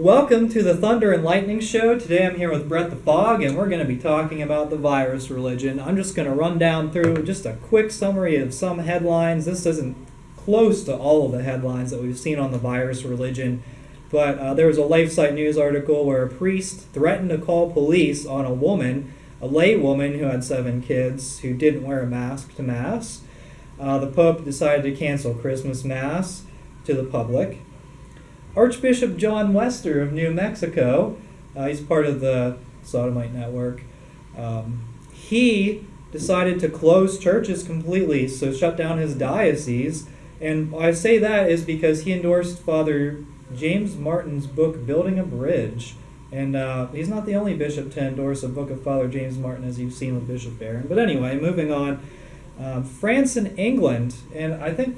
Welcome to the Thunder and Lightning Show. Today I'm here with Brett the Fog, and we're going to be talking about the virus religion. I'm just going to run down through just a quick summary of some headlines. This isn't close to all of the headlines that we've seen on the virus religion, but there was a LifeSite News article where a priest threatened to call police on a woman, a lay woman who had 7 kids, who didn't wear a mask to Mass. The Pope decided to cancel Christmas Mass to the public. Archbishop John Wester of New Mexico, he's part of the Sodomite Network, he decided to close churches completely, so shut down his diocese. And why I say that is because he endorsed Father James Martin's book, Building a Bridge. And he's not the only bishop to endorse a book of Father James Martin, as you've seen with Bishop Barron. But anyway, moving on. France and England, and I think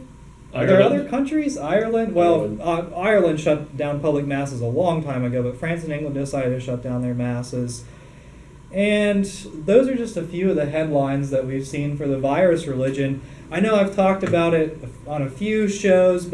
are there other countries? Ireland? Well, Ireland shut down public masses a long time ago, but France and England decided to shut down their masses. And those are just a few of the headlines that we've seen for the virus religion. I know I've talked about it on a few shows,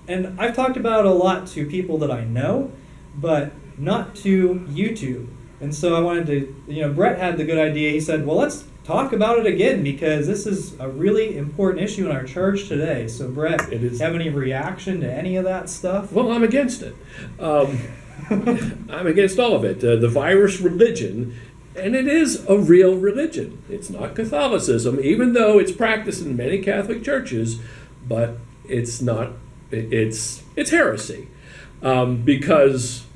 and I've talked about it a lot to people that I know, but not to YouTube. And so I wanted to, Brett had the good idea. He said, well, let's talk about it again, because this is a really important issue in our church today. So, Brett, have any reaction to any of that stuff? Well, I'm against it. I'm against all of it. The virus religion, and it is a real religion. It's not Catholicism, even though it's practiced in many Catholic churches, but it's not. It's heresy, because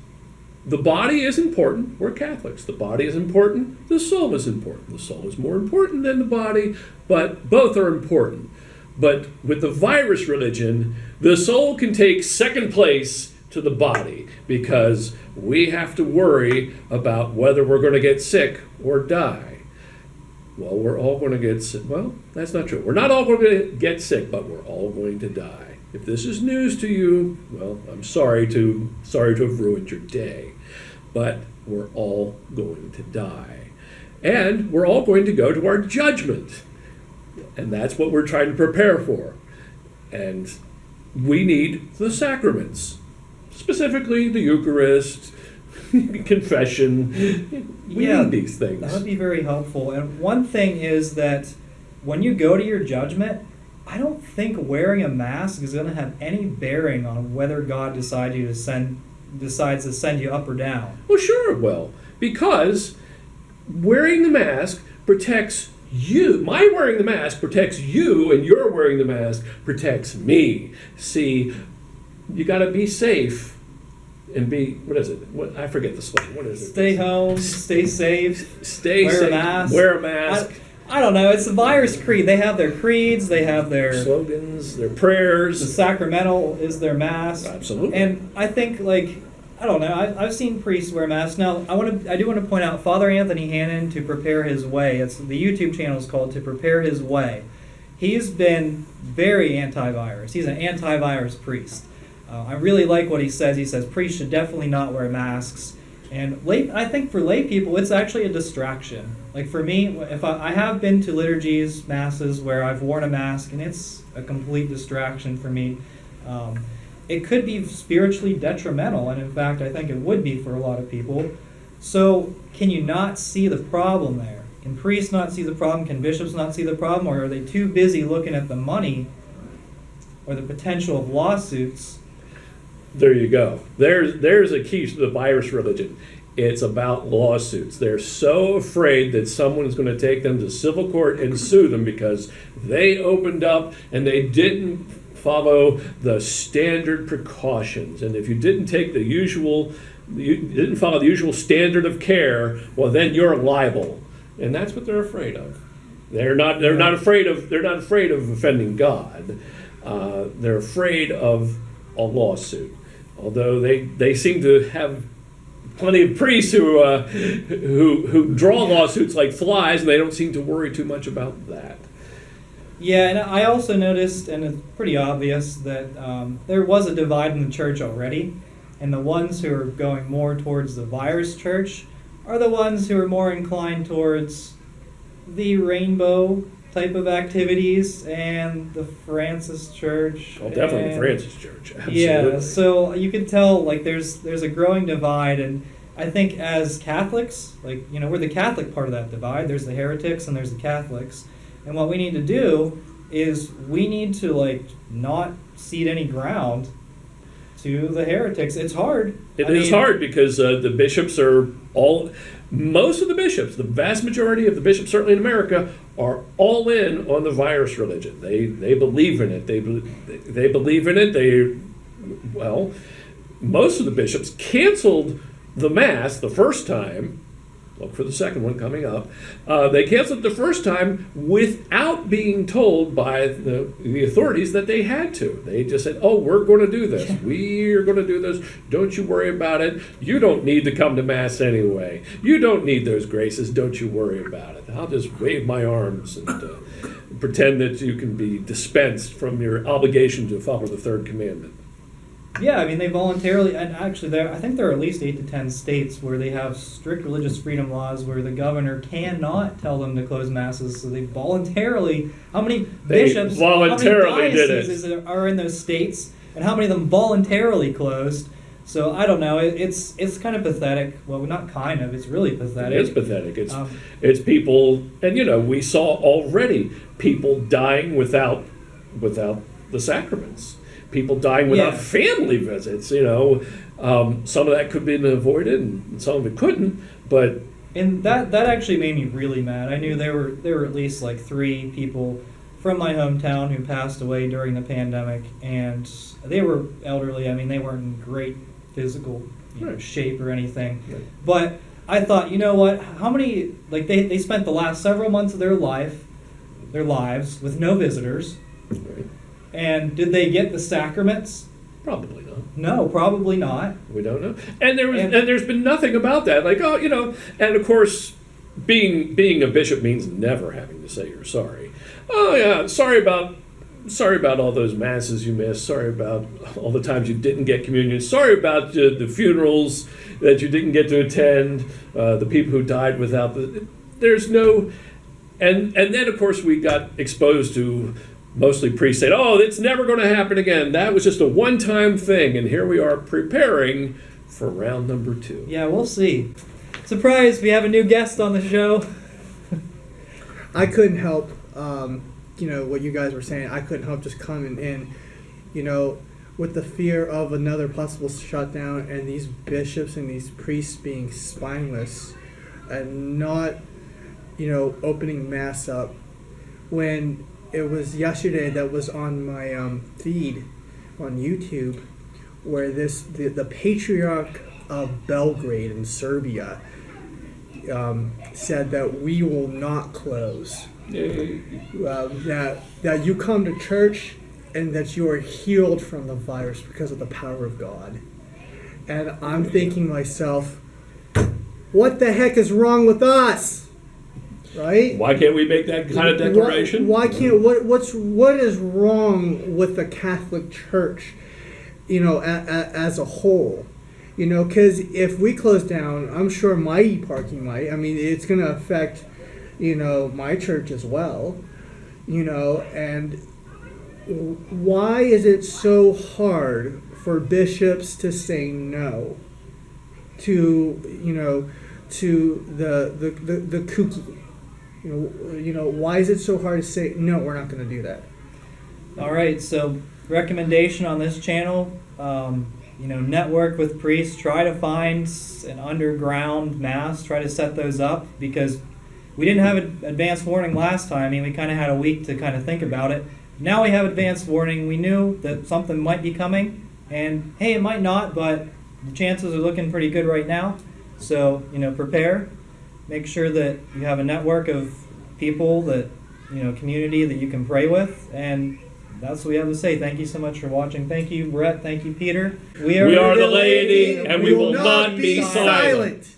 the body is important. We're Catholics. The body is important. The soul is important. The soul is more important than the body, but both are important. But with the virus religion, the soul can take second place to the body, because we have to worry about whether we're going to get sick or die. Well, we're all going to get sick. Well, that's not true. We're not all going to get sick, but we're all going to die. If this is news to you, well, I'm sorry to have ruined your day. But we're all going to die. And we're all going to go to our judgment. And that's what we're trying to prepare for. And we need the sacraments, specifically the Eucharist, confession. We need these things. That would be very helpful. And one thing is that when you go to your judgment, I don't think wearing a mask is going to have any bearing on whether God decides to send you up or down. Well, sure it will, because wearing the mask protects you. My wearing the mask protects you, and your wearing the mask protects me. See, you got to be safe and be, what is it? I forget the slogan. What is it? Stay home, stay safe, wear a mask. I don't know. It's the virus creed. They have their creeds. They have their slogans, their prayers. The sacramental is their mask. Absolutely. And I think, I don't know. I've seen priests wear masks. Now, I do want to point out Father Anthony Hannon, To Prepare His Way. It's the YouTube channel is called To Prepare His Way. He's been very anti-virus. He's an anti-virus priest. I really like what he says. He says priests should definitely not wear masks. And I think for lay people, it's actually a distraction. Like for me, if I have been to liturgies, masses, where I've worn a mask, and it's a complete distraction for me. It could be spiritually detrimental, and in fact, I think it would be for a lot of people. So can you not see the problem there? Can priests not see the problem? Can bishops not see the problem? Or are they too busy looking at the money or the potential of lawsuits? There you go. There's a key to the virus religion. It's about lawsuits. They're so afraid that someone is going to take them to civil court and sue them because they opened up and they didn't follow the standard precautions. And if you didn't take you didn't follow the usual standard of care, well, then you're liable. And that's what they're afraid of. They're not afraid of offending God. They're afraid of a lawsuit. Although they seem to have plenty of priests who draw lawsuits like flies, and they don't seem to worry too much about that. Yeah, and I also noticed, and it's pretty obvious, that there was a divide in the church already, and the ones who are going more towards the virus church are the ones who are more inclined towards the rainbow type of activities, and the Francis Church. Well, definitely the and- Francis Church. Absolutely. Yeah, so you can tell like there's a growing divide, and I think as Catholics, like we're the Catholic part of that divide. There's the heretics and there's the Catholics, and what we need to do is we need to like not cede any ground to the heretics. It's hard. It is hard because the bishops are most of the bishops, the vast majority of the bishops, certainly in America, are all in on the virus religion. They believe in it. They believe in it. Most of the bishops canceled the Mass the first time. Look for the second one coming up. They canceled the first time without being told by the authorities that they had to. They just said, "Oh, we're going to do this. We're going to do this. Don't you worry about it. You don't need to come to Mass anyway. You don't need those graces. Don't you worry about it. I'll just wave my arms and pretend that you can be dispensed from your obligation to follow the third commandment." Yeah, I mean, they voluntarily, and actually, I think there are at least 8 to 10 states where they have strict religious freedom laws where the governor cannot tell them to close masses. So they voluntarily, how many bishops, voluntarily how many did it. dioceses are in those states, and how many of them voluntarily closed? So I don't know. It's kind of pathetic. Well, not kind of. It's really pathetic. It is pathetic. It's people, and we saw already people dying without the sacraments. People dying without family visits. Some of that could have been avoided, and some of it couldn't. But that actually made me really mad. I knew there were at least like 3 people from my hometown who passed away during the pandemic, and they were elderly. I mean, they weren't in great physical shape or anything. Right. But I thought, you know what? How many they spent the last several months of their lives with no visitors. Right. And did they get the sacraments? Probably not. No, probably not. We don't know. And there's been nothing about that. Like, and of course, being a bishop means never having to say you're sorry. Oh yeah, sorry about all those masses you missed. Sorry about all the times you didn't get communion. Sorry about the funerals that you didn't get to attend. The people who died without there's no. And then of course we got exposed to. Mostly priests said, "Oh, it's never going to happen again. That was just a one-time thing." And here we are preparing for round number 2. Yeah, we'll see. Surprise, we have a new guest on the show. I couldn't help, what you guys were saying. I couldn't help just coming in, with the fear of another possible shutdown and these bishops and these priests being spineless and not, opening Mass up. When it was yesterday that was on my feed on YouTube, where the Patriarch of Belgrade in Serbia said that we will not close. That you come to church and that you are healed from the virus because of the power of God. And I'm thinking to myself, what the heck is wrong with us? Right? Why can't we make that kind of declaration? Why can't what is wrong with the Catholic Church, as a whole? Because if we close down, I'm sure my e-parking might. I mean, it's going to affect, my church as well. And why is it so hard for bishops to say no to, to the kooky? Why is it so hard to say, no, we're not going to do that? All right, so recommendation on this channel, network with priests, try to find an underground Mass, try to set those up, because we didn't have an advance warning last time. I mean, we kind of had a week to kind of think about it. Now we have advance warning. We knew that something might be coming, and hey, it might not, but the chances are looking pretty good right now. So, prepare. Make sure that you have a network of people that, community that you can pray with. And that's what we have to say. Thank you so much for watching. Thank you, Brett. Thank you, Peter. We are the laity, and we will not be silent.